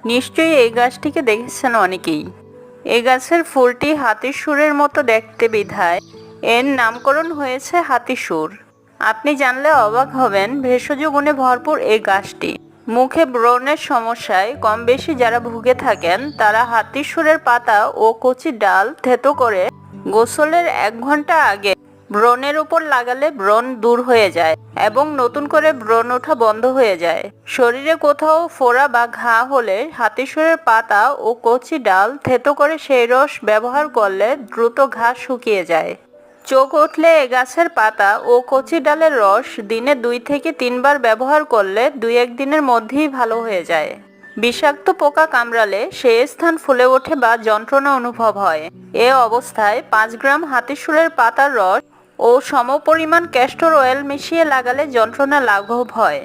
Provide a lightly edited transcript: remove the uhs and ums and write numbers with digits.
নিশ্চয়ই এই গাছটিকে দেখেছেন অনেকেই। এই গাছের ফুলটি হাতির সুরের মতো দেখতে বিধায় এর নামকরণ হয়েছে হাতিসুর। আপনি জানলে অবাক হবেন, ভেষজ গুণে ভরপুর এই গাছটি। মুখে ব্রণের সমস্যায় কম বেশি যারা ভুগে থাকেন তারা হাতিসুরের পাতা ও কচি ডাল থেতো করে গোসলের 1 ঘন্টা আগে ব্রণের উপর লাগালে ব্রণ দূর হয়ে যায় এবং নতুন করে ব্রণ ওঠা বন্ধ হয়ে যায়। শরীরে কোথাও ফোড়া বা ঘা হলে হাতিসুরের পাতা ও কচি ডাল থেতো করে সেই রস ব্যবহার করলে দ্রুত ঘা শুকিয়ে যায়। চোখ উঠলে এ গাছের পাতা ও কচি ডালের রস দিনে 2 থেকে 3 বার ব্যবহার করলে 2-1 দিনের মধ্যেই ভালো হয়ে যায়। বিষাক্ত পোকা কামড়ালে সেই স্থান ফুলে ওঠে বা যন্ত্রণা অনুভব হয়। এ অবস্থায় 5 গ্রাম হাতিসুরের পাতার রস ও সমপরিমাণ ক্যাস্টর অয়েল মিশিয়ে লাগালে যন্ত্রণা লাঘব হয়।